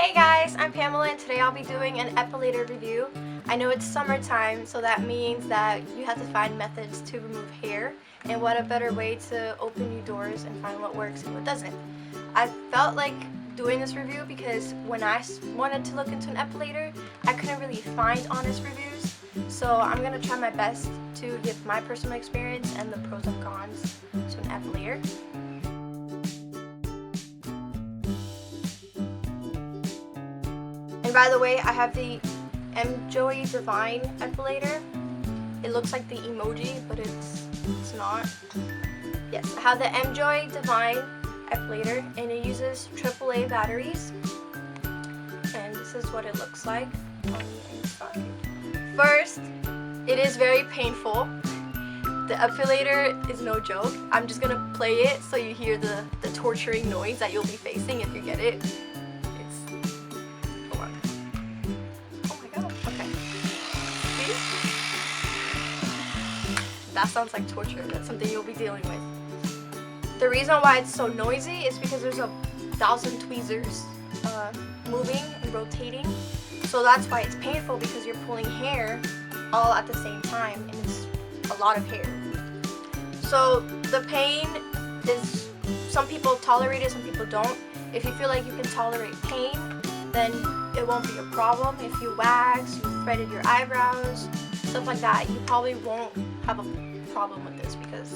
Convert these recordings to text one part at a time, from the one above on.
Hey guys, I'm Pamela and today I'll be doing an Epilator review. I know it's summertime, so that means that you have to find methods to remove hair, and what a better way to open new doors and find what works and what doesn't. I felt like doing this review because when I wanted to look into an Epilator, I couldn't really find honest reviews. So I'm going to try my best to give my personal experience and the pros and cons to an Epilator. And by the way, I have the Enjoy Divine Epilator. It looks like the emoji, but it's not. Yes, I have the Enjoy Divine Epilator, and it uses AAA batteries. And this is what it looks like on the inside. First, it is very painful. The Epilator is no joke. I'm just gonna play it so you hear the torturing noise that you'll be facing if you get it. That sounds like torture. That's something you'll be dealing with. The reason why it's so noisy is because there's 1,000 tweezers moving and rotating. So that's why it's painful, because you're pulling hair all at the same time, and it's a lot of hair. So the pain is, some people tolerate it, some people don't. If you feel like you can tolerate pain, then it won't be a problem. If you wax, you threaded your eyebrows, stuff like that, you probably won't have a problem with this, because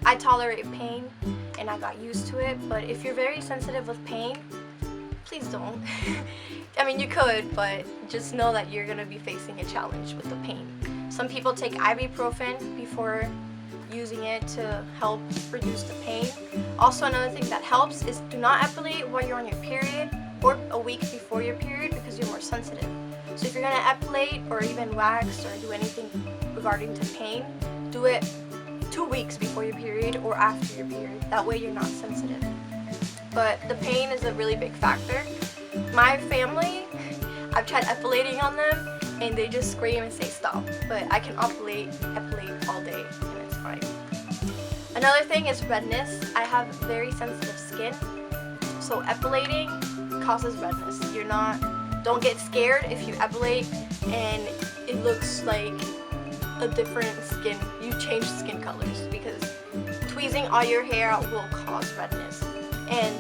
I tolerate pain and I got used to it. But if you're very sensitive with pain, please don't. I mean, you could, but just know that you're gonna be facing a challenge with the pain. Some people take ibuprofen before using it to help reduce the pain. Also, another thing that helps is do not epilate while you're on your period or a week before your period, because you're more sensitive. So if you're gonna epilate or even wax or do anything regarding to pain, do it 2 weeks before your period or after your period. That way you're not sensitive. But the pain is a really big factor. My family, I've tried epilating on them and they just scream and say stop. But I can epilate all day and it's fine. Another thing is redness. I have very sensitive skin, so epilating causes redness. Don't get scared if you epilate and it looks like a different skin. You change skin colors, because tweezing all your hair out will cause redness. And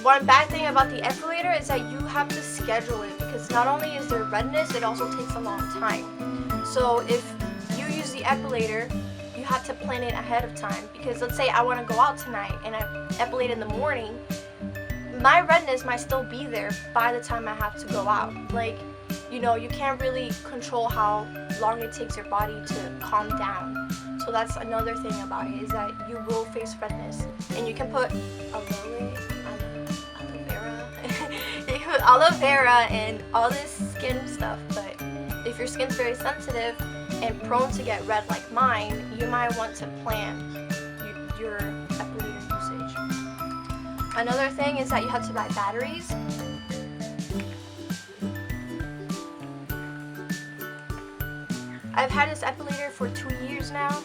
one bad thing about the Epilator is that you have to schedule it, because not only is there redness, it also takes a long time. So if you use the Epilator, you have to plan it ahead of time, because let's say I want to go out tonight and I epilate in the morning, my redness might still be there by the time I have to go out. You can't really control how long it takes your body to calm down. So that's another thing about it, is that you will face redness. And you can put aloe vera and all this skin stuff, but if your skin's very sensitive and prone to get red like mine, you might want to plan your Epilator usage. Another thing is that you have to buy batteries. I've had this Epilator for 2 years now,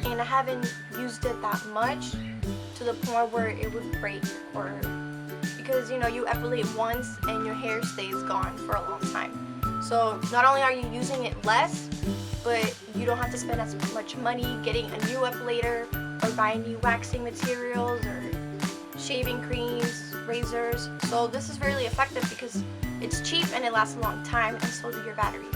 and I haven't used it that much to the point where it would break, or because you epilate once and your hair stays gone for a long time. So not only are you using it less, but you don't have to spend as much money getting a new Epilator or buying new waxing materials or shaving creams, razors. So this is really effective because it's cheap and it lasts a long time, and so do your batteries.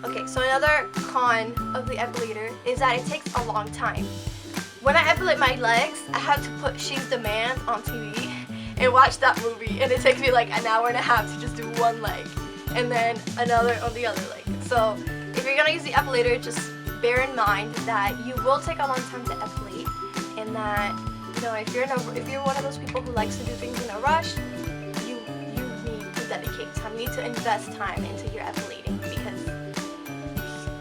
Okay, so another con of the Epilator is that it takes a long time. When I epilate my legs, I have to put She's the Man on TV and watch that movie, and it takes me like an hour and a half to just do one leg and then another on the other leg. So if you're gonna use the Epilator, just bear in mind that you will take a long time to epilate, and that if you're one of those people who likes to do things in a rush, you need to dedicate time. You need to invest time into your epilating, because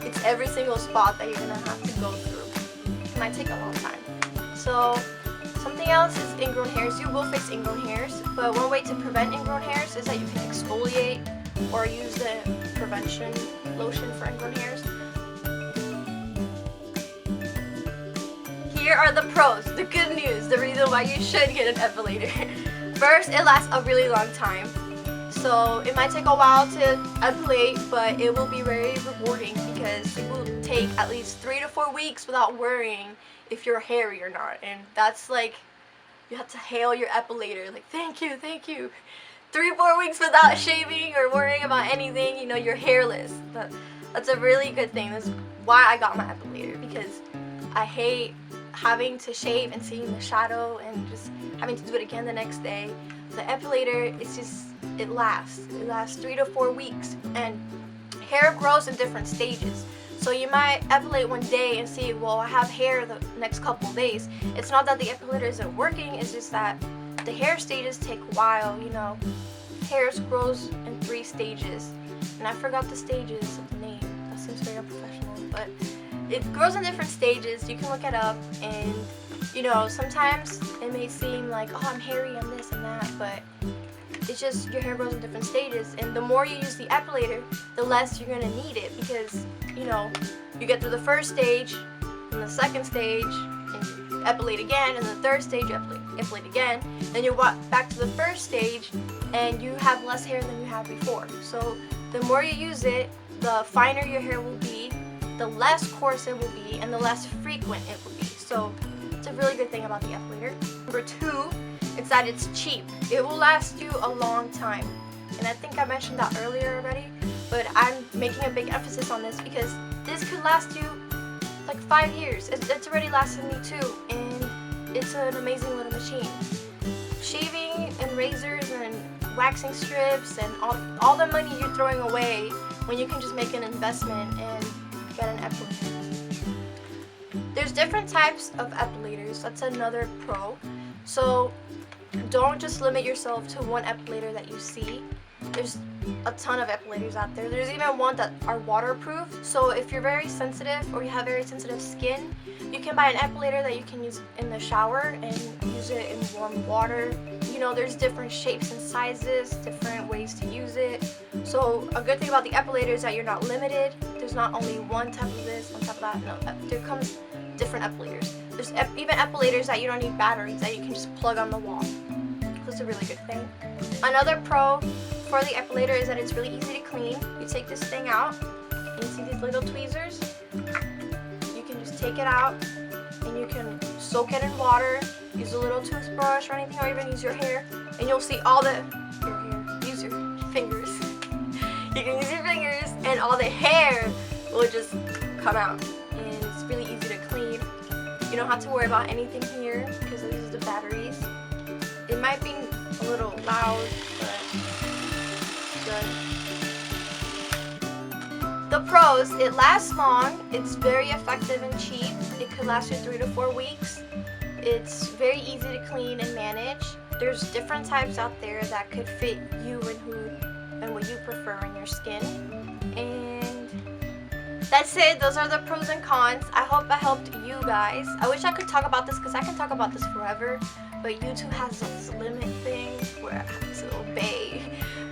it's every single spot that you're gonna have to go through. It might take a long time. So something else is ingrown hairs. You will face ingrown hairs, but one way to prevent ingrown hairs is that you can exfoliate or use the prevention lotion for ingrown hairs. Here are the pros, the good news, the reason why you should get an Epilator. First, it lasts a really long time. So it might take a while to epilate, but it will be very rewarding because it will take at least 3 to 4 weeks without worrying if you're hairy or not. And that's like, you have to hail your epilator, like, thank you, thank you. 3-4 weeks without shaving or worrying about anything, you know, you're hairless. That's a really good thing. That's why I got my epilator, because I hate having to shave and seeing the shadow and just having to do it again the next day. The epilator, it's just, it lasts 3 to 4 weeks, and hair grows in different stages. So you might epilate one day and see, well, I have hair the next couple days. It's not that the epilator isn't working, it's just that the hair stages take a while, you know. Hair grows in 3 stages, and I forgot the stages of the name. That seems very unprofessional, but it grows in different stages. You can look it up, and you know, sometimes it may seem like, oh, I'm hairy, I'm this and that, but it's just your hair grows in different stages, and the more you use the epilator, the less you're gonna need it, because you know, you get through the first stage, and the second stage, and you epilate again, and the third stage, you epilate again, then you walk back to the first stage, and you have less hair than you had before. So the more you use it, the finer your hair will be, the less coarse it will be, and the less frequent it will be. So it's a really good thing about the epilator. Number 2, it's that it's cheap. It will last you a long time. And I think I mentioned that earlier already, but I'm making a big emphasis on this because this could last you like 5 years. It's already lasted me too, and it's an amazing little machine. Shaving and razors and waxing strips and all the money you're throwing away when you can just make an investment and get an epilator. There's different types of epilators. That's another pro. So don't just limit yourself to one epilator that you see. There's a ton of epilators out there. There's even one that are waterproof. So if you're very sensitive or you have very sensitive skin, you can buy an epilator that you can use in the shower and use it in warm water. You know, there's different shapes and sizes, different ways to use it. So a good thing about the epilator is that you're not limited. There's not only one type of this, one type of that. No, there comes different epilators. There's even epilators that you don't need batteries, that you can just plug on the wall. That's a really good thing. Another pro for the epilator is that it's really easy to clean. You take this thing out, and you see these little tweezers. You can just take it out, and you can soak it in water, use a little toothbrush or anything, or even use your hair, and you'll see all the, use your fingers. You can use your fingers, and all the hair will just come out, and it's really easy to clean. You don't have to worry about anything here because this is the batteries. It might be a little loud, but good. The pros, it lasts long, it's very effective and cheap. It could last you 3 to 4 weeks. It's very easy to clean and manage. There's different types out there that could fit you and what you prefer in your skin. And that's it. Those are the pros and cons. I hope I helped you guys. I wish I could talk about this because I can talk about this forever, but YouTube has this limit thing where I have to obey.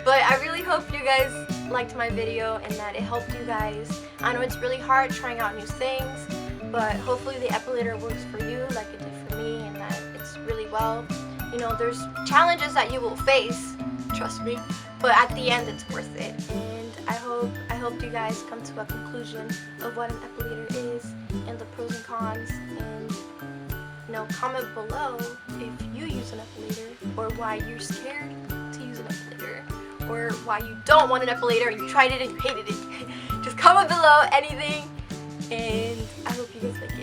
But I really hope you guys liked my video and that it helped you guys. I know it's really hard trying out new things, but hopefully the epilator works for you like it did for me, and that it's really well. You know, there's challenges that you will face, trust me, but at the end it's worth it. And I hope you guys come to a conclusion of what an epilator is and the pros and cons. And you know, comment below if you use an epilator, or why you're scared to use an epilator, or why you don't want an epilator and you tried it and you hated it. Just comment below anything, and I hope you guys like it.